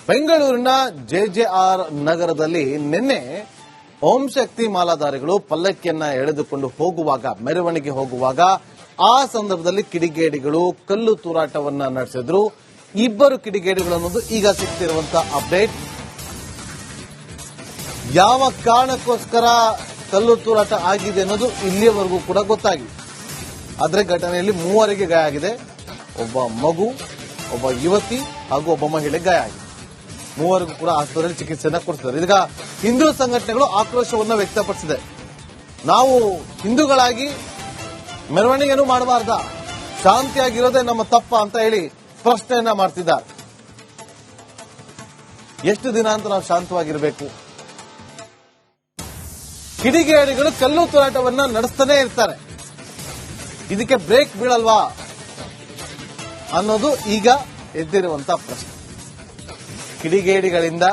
ಬೆಂಗಳೂರಿನ ಜೆಜೆಆರ್ ನಗರದಲ್ಲಿ ನಿನ್ನೆ ಓಂ ಶಕ್ತಿ ಮಾಲಾಧಾರಿಗಳು ಪಲ್ಲಕ್ಕಿಯನ್ನ ಎಳೆದುಕೊಂಡು ಹೋಗುವಾಗ, ಮೆರವಣಿಗೆ ಹೋಗುವಾಗ ಆ ಸಂದರ್ಭದಲ್ಲಿ ಕಿಡಿಗೇಡಿಗಳು ಕಲ್ಲು ತೂರಾಟವನ್ನ ನಡೆಸಿದ್ರು. ಇಬ್ಬರು ಕಿಡಿಗೇಡಿಗಳು ಅನ್ನೋದು ಈಗ ಸಿಗ್ತಿರುವಂತಹ ಅಪ್ಡೇಟ್. ಯಾವ ಕಾರಣಕ್ಕೋಸ್ಕರ ಕಲ್ಲು ತೂರಾಟ ಆಗಿದೆ ಅನ್ನೋದು ಇಲ್ಲಿಯವರೆಗೂ ಕೂಡ ಗೊತ್ತಾಗಿದೆ. ಆದರೆ ಘಟನೆಯಲ್ಲಿ 3 ಗಾಯ ಆಗಿದೆ. ಒಬ್ಬ ಮಗು, ಒಬ್ಬ ಯುವತಿ ಹಾಗೂ ಒಬ್ಬ ಮಹಿಳೆ ಗಾಯ ಆಗಿದೆ. 3 ಕೂಡ ಆಸ್ಪತ್ರೆಯಲ್ಲಿ ಚಿಕಿತ್ಸೆಯನ್ನು ಕೊಡ್ತಿದ್ದಾರೆ. ಇದೀಗ ಹಿಂದೂ ಸಂಘಟನೆಗಳು ಆಕ್ರೋಶವನ್ನು ವ್ಯಕ್ತಪಡಿಸಿದೆ. ನಾವು ಹಿಂದೂಗಳಾಗಿ ಮೆರವಣಿಗೆಯನ್ನು ಮಾಡಬಾರ್ದ, ಶಾಂತಿಯಾಗಿರೋದೇ ನಮ್ಮ ತಪ್ಪ ಅಂತ ಹೇಳಿ ಪ್ರಶ್ನೆಯನ್ನ ಮಾಡ್ತಿದ್ದಾರೆ. ಎಷ್ಟು ದಿನ ಅಂತ ನಾವು ಶಾಂತವಾಗಿರಬೇಕು? ಕಿಡಿಗೇಡಿಗಳು ಕಲ್ಲು ತೂರಾಟವನ್ನ ನಡೆಸ್ತಾನೆ ಇರ್ತಾರೆ. ಇದಕ್ಕೆ ಬ್ರೇಕ್ ಬೀಳಲ್ವಾ ಅನ್ನೋದು ಈಗ ಎದ್ದಿರುವಂತಹ ಪ್ರಶ್ನೆ. ಕಿಡಿಗೇಡಿಗಳಿಂದ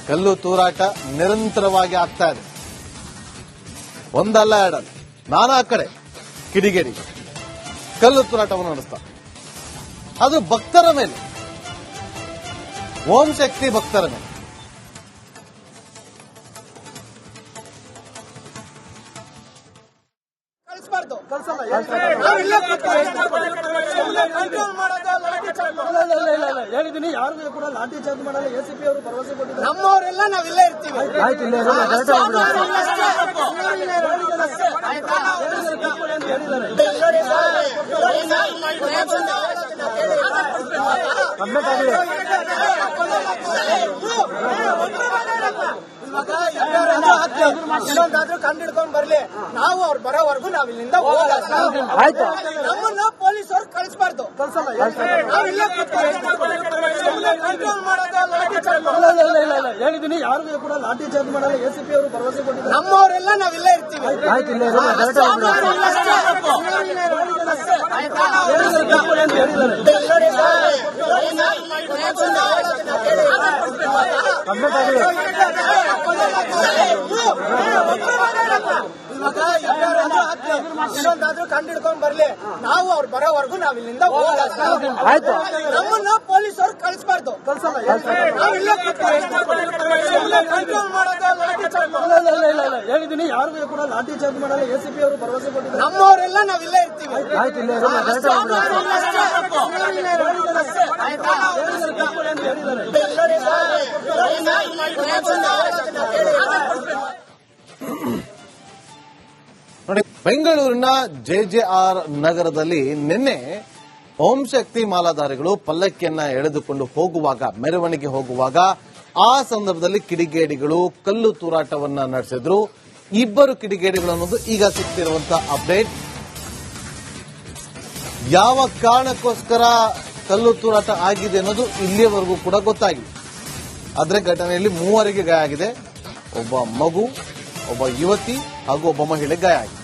ಕಲ್ಲು ತೂರಾಟ ನಿರಂತರವಾಗಿ ಆಗ್ತಾ ಇದೆ. ಒಂದಲ್ಲ ಎರಡಲ್ಲ, ನಾನಾ ಕಡೆ ಕಿಡಿಗೇಡಿಗಳು ಕಲ್ಲು ತೂರಾಟವನ್ನು ನಡೆಸ್ತಾರೆ. ಅದು ಭಕ್ತರ ಮೇಲೆ, ಓಂ ಶಕ್ತಿ ಭಕ್ತರ ಮೇಲೆ. ಹೇಳಿದೀನಿ, ಯಾರಿಗೂ ಕೂಡ ಲಾಠಿ ಚಾರ್ಜ್ ಮಾಡಲ್ಲ. ಎಸಿಪಿ ಅವರು ಭರವಸೆ ಕೊಟ್ಟಿದ್ದಾರೆ. ನಮ್ಮವರೆಲ್ಲ ನಾವಿಲ್ಲೇ ಇರ್ತೀವಿ. ಇನ್ನೊಂದಾದ್ರೂ ಕಂಡಿಡ್ಕೊಂಡ್ ಬರ್ಲಿ. ನಾವು ಅವ್ರು ಬರೋವರೆಗೂ ನಾವ್ ಇಲ್ಲಿಂದ ಆಯ್ತು. ನಮ್ಮನ್ನ ಪೊಲೀಸರು ಕಳಿಸಬಾರ್ದು. ನಾವಿಲ್ಲ ಕಂಟ್ರೋಲ್ ಮಾಡೋದು. ಹೇಳಿದೀನಿ, ಯಾರಿಗೂ ಕೂಡ ಲಾಠಿ ಚಾರ್ಜ್ ಮಾಡಲ್ಲ. ಎಸಿಪಿ ಅವರು ಭರವಸೆ ಕೊಟ್ಟಿದ್ದಾರೆ. ನಮ್ಮವರೆಲ್ಲ ನಾವಿಲ್ಲೇ ಇರ್ತೀವಿ. ಇನ್ನೊಂದಾದ್ರೂ ಕಂಡಿಡ್ಕೊಂಡ್ ಬರ್ಲಿ. ನಾವು ಅವ್ರು ಬರೋವರೆಗೂ ನಾವ್ ಇಲ್ಲಿಂದ ಆಯ್ತು. ನಮ್ಮನ್ನ ಪೊಲೀಸರು ಕಳಿಸಬಾರ್ದು. ನಾವಿಲ್ಲ ಕಂಟ್ರೋಲ್ ಮಾಡೋದು. ಹೇಳಿದೀನಿ, ಯಾರಿಗೂ ಕೂಡ ಲಾಠಿ ಚಾರ್ಜ್ ಮಾಡಲ್ಲ. ಎಸಿಪಿ ಅವರು ಭರವಸೆ ಕೊಟ್ಟಿದ್ದಾರೆ. ನಮ್ಮವರೆಲ್ಲ ನಾವಿಲ್ಲೇ ಇರ್ತೀವಿ. ನೋಡಿ, ಬೆಂಗಳೂರಿನ ಜೆಜೆಆರ್ ನಗರದಲ್ಲಿ ನಿನ್ನೆ ಓಂ ಶಕ್ತಿ ಮಾಲಾಧಾರಿಗಳು ಪಲ್ಲಕ್ಕಿಯನ್ನ ಎಳೆದುಕೊಂಡು ಹೋಗುವಾಗ, ಮೆರವಣಿಗೆ ಹೋಗುವಾಗ ಆ ಸಂದರ್ಭದಲ್ಲಿ ಕಿಡಿಗೇಡಿಗಳು ಕಲ್ಲು ತೂರಾಟವನ್ನ ನಡೆಸಿದ್ರು. ಇಬ್ಬರು ಕಿಡಿಗೇಡಿಗಳು ಅನ್ನೋದು ಈಗ ಸಿಗ್ತಿರುವಂತಹ ಅಪ್ಡೇಟ್. ಯಾವ ಕಾರಣಕ್ಕೋಸ್ಕರ ಕಲ್ಲು ತೂರಾಟ ಆಗಿದೆ ಅನ್ನೋದು ಇಲ್ಲಿಯವರೆಗೂ ಕೂಡ ಗೊತ್ತಾಗಿದೆ. ಆದರೆ ಘಟನೆಯಲ್ಲಿ 3 ಗಾಯ ಆಗಿದೆ. ಒಬ್ಬ ಮಗು, ಒಬ್ಬ ಯುವತಿ ಹಾಗೂ ಒಬ್ಬ ಮಹಿಳೆ ಗಾಯ ಆಗಿದೆ.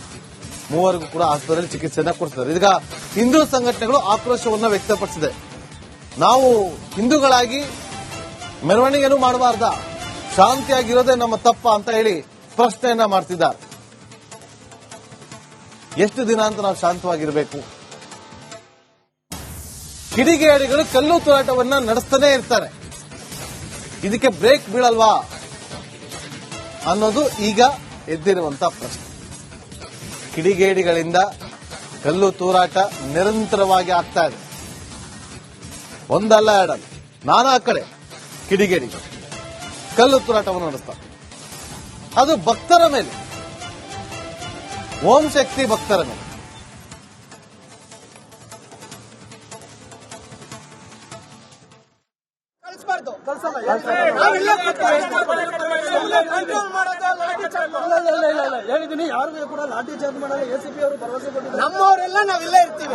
3 ಕೂಡ ಆಸ್ಪತ್ರೆಯಲ್ಲಿ ಚಿಕಿತ್ಸೆಯನ್ನು ಕೊಡ್ತಿದ್ದಾರೆ. ಇದೀಗ ಹಿಂದೂ ಸಂಘಟನೆಗಳು ಆಕ್ರೋಶವನ್ನು ವ್ಯಕ್ತಪಡಿಸಿದೆ. ನಾವು ಹಿಂದೂಗಳಾಗಿ ಮೆರವಣಿಗೆಯನ್ನು ಮಾಡಬಾರ್ದ, ಶಾಂತಿಯಾಗಿರೋದೇ ನಮ್ಮ ತಪ್ಪ ಅಂತ ಹೇಳಿ ಪ್ರಶ್ನೆಯನ್ನ ಮಾಡ್ತಿದ್ದಾರೆ. ಎಷ್ಟು ದಿನ ಅಂತ ನಾವು ಶಾಂತವಾಗಿರಬೇಕು? ಕಿಡಿಗೇಡಿಗಳು ಕಲ್ಲು ತೂರಾಟವನ್ನ ನಡೆಸ್ತಾನೆ ಇರ್ತಾರೆ. ಇದಕ್ಕೆ ಬ್ರೇಕ್ ಬೀಳಲ್ವಾ ಅನ್ನೋದು ಈಗ ಎದ್ದಿರುವಂತಹ ಪ್ರಶ್ನೆ. ಕಿಡಿಗೇಡಿಗಳಿಂದ ಕಲ್ಲು ತೂರಾಟ ನಿರಂತರವಾಗಿ ಆಗ್ತಾ ಇದೆ. ಒಂದಲ್ಲ ಎರಡಲ್ಲ, ನಾನಾ ಕಡೆ ಕಿಡಿಗೇಡಿಗಳು ಕಲ್ಲು ತೂರಾಟವನ್ನು ನಡೆಸ್ತಾರೆ. ಅದು ಭಕ್ತರ ಮೇಲೆ, ಓಂ ಶಕ್ತಿ ಭಕ್ತರ ಮೇಲೆ. ಹೇಳಿದೀನಿ, ಯಾರಿಗೂ ಕೂಡ ಲಾಠಿ ಚಾರ್ಜ್ ಮಾಡಲ್ಲ. ಎಸಿಪಿ ಅವರು ಭರವಸೆ ಕೊಟ್ಟಿದ್ದಾರೆ. ನಮ್ಮವರೆಲ್ಲ ನಾವಿಲ್ಲೇ ಇರ್ತೀವಿ.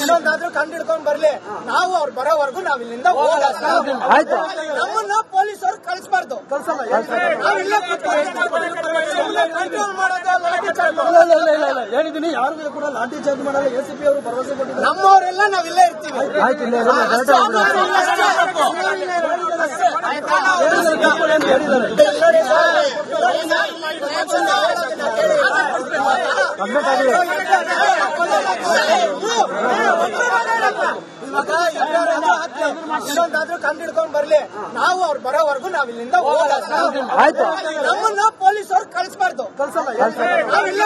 ಇನ್ನೊಂದಾದ್ರೂ ಕಂಡಿಡ್ಕೊಂಡ್ ಬರ್ಲಿ. ನಾವು ಅವ್ರು ಬರೋವರೆಗೂ ನಾವ್ ಇಲ್ಲಿಂದ ಆಯ್ತು. ನಮ್ಮನ್ನ ಪೊಲೀಸರು ಕಳಿಸಬಾರ್ದು. ನಾವಿಲ್ಲ ಕಂಟ್ರೋಲ್ ಮಾಡೋದು. ಹೇಳಿದೀನಿ, ಯಾರಿಗೂ ಕೂಡ ಲಾಠಿ ಚಾರ್ಜ್ ಮಾಡಲ್ಲ. ಎಸಿಪಿ ಅವರು ಭರವಸೆ ಕೊಟ್ಟಿದ್ದಾರೆ. ನಮ್ಮವರೆಲ್ಲ ನಾವಿಲ್ಲೇ ಇರ್ತೀವಿ. ಆಯ್ತು. ಇವಾಗ ಇನ್ನೊಂದಾದ್ರೂ ಕಂಡು ಹಿಡ್ಕೊಂಡ್ ಬರ್ಲಿ, ನಾವು ಅವ್ರು ಬರೋವರೆಗೂ ನಾವ್ ಇಲ್ಲಿಂದ ಹೋಗಲ್ಲ. ನಮ್ಮನ್ನ ಪೊಲೀಸರು ಕಳಿಸ್ಬಾರ್ದು. ನಾವಿಲ್ಲ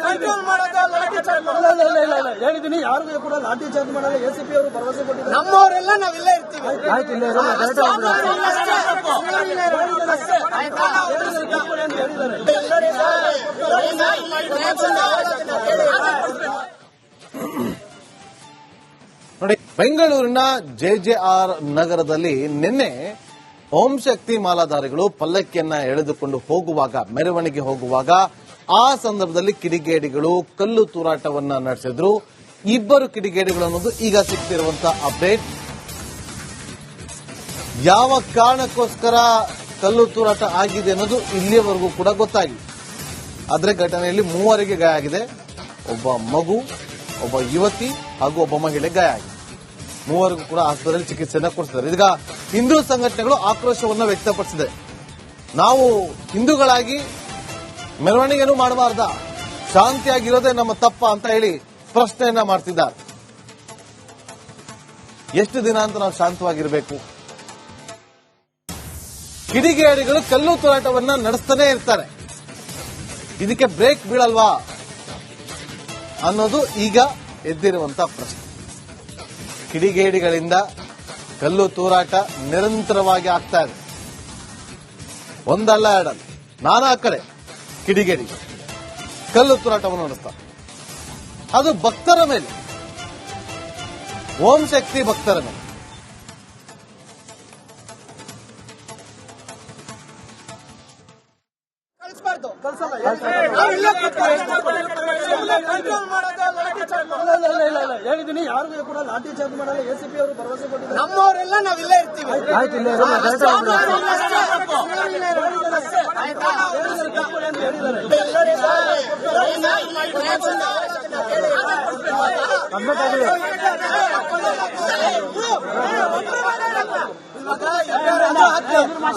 ಕಂಟ್ರೋಲ್ ಮಾಡೋದು, ಲಾಠಿ ಚಾರ್ಜ್ ಮಾಡೋದು. ಹೇಳಿದೀನಿ, ಯಾರಿಗೂ ಕೂಡ ಲಾಠಿ ಚಾರ್ಜ್ ಮಾಡಲ್ಲ. ಎಸಿಪಿ ಅವರು ಭರವಸೆ ಕೊಟ್ಟಿದ್ದಾರೆ. ನಮ್ಮವರೆಲ್ಲ ನಾವಿಲ್ಲೇ ಇರ್ತೀವಿ. ನೋಡಿ, ಬೆಂಗಳೂರಿನ JJR ನಗರದಲ್ಲಿ ನಿನ್ನೆ ಓಂ ಶಕ್ತಿ ಮಾಲಾಧಾರಿಗಳು ಪಲ್ಲಕ್ಕಿಯನ್ನ ಎಳೆದುಕೊಂಡು ಹೋಗುವಾಗ, ಮೆರವಣಿಗೆ ಹೋಗುವಾಗ, ಆ ಸಂದರ್ಭದಲ್ಲಿ ಕಿಡಿಗೇಡಿಗಳು ಕಲ್ಲು ತೂರಾಟವನ್ನ ನಡೆಸಿದ್ರು. ಇಬ್ಬರು ಕಿಡಿಗೇಡಿಗಳು ಅನ್ನೋದು ಈಗ ಸಿಗ್ತಿರುವಂತಹ ಅಪ್ಡೇಟ್. ಯಾವ ಕಾರಣಕ್ಕೋಸ್ಕರ ಕಲ್ಲು ತೂರಾಟ ಆಗಿದೆ ಅನ್ನೋದು ಇಲ್ಲಿಯವರೆಗೂ ಕೂಡ ಗೊತ್ತಾಗಿಲ್ಲ. ಆದ್ರೆ ಘಟನೆಯಲ್ಲಿ ಮೂವರಿಗೆ ಗಾಯ ಆಗಿದೆ. ಒಬ್ಬ ಮಗು, ಒಬ್ಬ ಯುವತಿ ಹಾಗೂ ಒಬ್ಬ ಮಹಿಳೆ ಗಾಯ ಆಗಿದೆ. ಮೂವರಿಗೂ ಕೂಡ ಆಸ್ಪತ್ರೆಯಲ್ಲಿ ಚಿಕಿತ್ಸೆಯನ್ನು ಕೊಡಿಸಿದ್ದಾರೆ. ಈಗ ಹಿಂದೂ ಸಂಘಟನೆಗಳು ಆಕ್ರೋಶವನ್ನು ವ್ಯಕ್ತಪಡಿಸಿದೆ. ನಾವು ಹಿಂದೂಗಳಾಗಿ ಮೆರವಣಿಗೆನೂ ಮಾಡಬಾರ್ದ, ಶಾಂತಿಯಾಗಿರೋದೇ ನಮ್ಮ ತಪ್ಪ ಅಂತ ಹೇಳಿ ಪ್ರಶ್ನೆಯನ್ನ ಮಾಡ್ತಿದ್ದಾರೆ. ಎಷ್ಟು ದಿನ ಅಂತ ನಾವು ಶಾಂತವಾಗಿರಬೇಕು? ಕಿಡಿಗೇಡಿಗಳು ಕಲ್ಲು ತೂರಾಟವನ್ನ ನಡೆಸ್ತಾನೆ ಇರ್ತಾರೆ. ಇದಕ್ಕೆ ಬ್ರೇಕ್ ಬೀಳಲ್ವಾ ಅನ್ನೋದು ಈಗ ಎದ್ದಿರುವಂತಹ ಪ್ರಶ್ನೆ. ಕಿಡಿಗೇಡಿಗಳಿಂದ ಕಲ್ಲು ತೂರಾಟ ನಿರಂತರವಾಗಿ ಆಗ್ತಾ ಇದೆ. ಒಂದಲ್ಲ ಎರಡಲ್ಲ, ನಾನಾ ಕಡೆ ಕಿಡಿಗೇಡಿಗಳು ಕಲ್ಲು ತೂರಾಟವನ್ನು ನಡೆಸ್ತಾರೆ. ಅದು ಭಕ್ತರ ಮೇಲೆ, ಓಂ ಶಕ್ತಿ ಭಕ್ತರ ಮೇಲೆ. ಕಳಿಸ್ಬಾರ್ದು. ನಾವಿಲ್ಲ ಕಂಟ್ರೋಲ್ ಮಾಡೋದು, ಲಾಠಿ ಚಾರ್ಜ್ ಮಾಡೋದು. ಹೇಳಿದೀನಿ, ಯಾರಿಗೂ ಕೂಡ ಲಾಠಿ ಚಾರ್ಜ್ ಮಾಡಲ್ಲ. ಎಸಿಪಿ ಅವರು ಭರವಸೆ ಕೊಟ್ಟಿದ್ದಾರೆ. ನಮ್ಮವರೆಲ್ಲ ನಾವಿಲ್ಲೇ ಇರ್ತೀವಿ.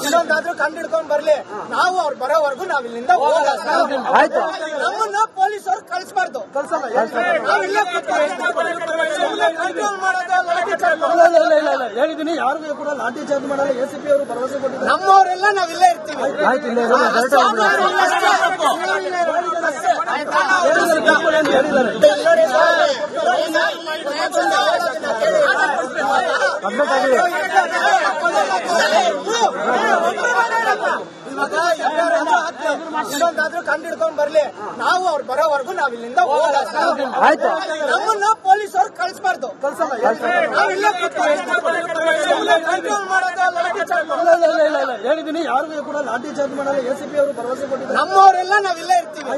ಇನ್ನೊಂದಾದ್ರೂ ಕಂಡು ಹಿಡ್ಕೊಂಡ್ ಬರ್ಲಿ, ನಾವು ಅವ್ರು ಬರೋವರೆಗೂ ನಾವ್ ಇಲ್ಲಿಂದ ಹೋಗಲ್ಲ. ನಮ್ಮನ್ನ ಪೊಲೀಸರು ಕಳಿಸ್ಬಾರ್ದು. ನಾವಿಲ್ಲ ಕಂಟ್ರೋಲ್ ಮಾಡೋದು, ಲಾಠಿ ಚಾರ್ಜ್ ಮಾಡೋದು. ಹೇಳಿದೀನಿ, ಯಾರಿಗೂ ಕೂಡ ಲಾಠಿ ಚಾರ್ಜ್ ಮಾಡಲ್ಲ. ಎಸಿಪಿ ಅವರು ಭರವಸೆ ಕೊಟ್ಟಿದ್ದಾರೆ. ನಮ್ಮವರೆಲ್ಲ ನಾವಿಲ್ಲೇ ಇರ್ತೀವಿ. ಇನ್ನೊಂದಾದ್ರೂ ಕಂಡು ಹಿಡ್ಕೊಂಡ್ ಬರ್ಲಿ, ನಾವು ಅವ್ರು ಬರೋವರೆಗೂ ನಾವ್ ಇಲ್ಲಿಂದ ಹೋಗಲ್ಲ. ನಮ್ಮನ್ನ ಪೊಲೀಸರು ಕಳಿಸ್ಬಾರ್ದು. ನಾವಿಲ್ಲ ಕಂಟ್ರೋಲ್ ಮಾಡೋದು, ಲಾಠಿ ಚಾರ್ಜ್ ಮಾಡೋದು. ಹೇಳಿದೀನಿ, ಯಾರಿಗೂ ಕೂಡ ಲಾಠಿ ಚಾರ್ಜ್ ಮಾಡಲ್ಲ. ಎಸಿಪಿ ಅವರು ಭರವಸೆ ಕೊಟ್ಟಿದ್ದಾರೆ. ನಮ್ಮವರೆಲ್ಲ ನಾವಿಲ್ಲೇ ಇರ್ತೀವಿ.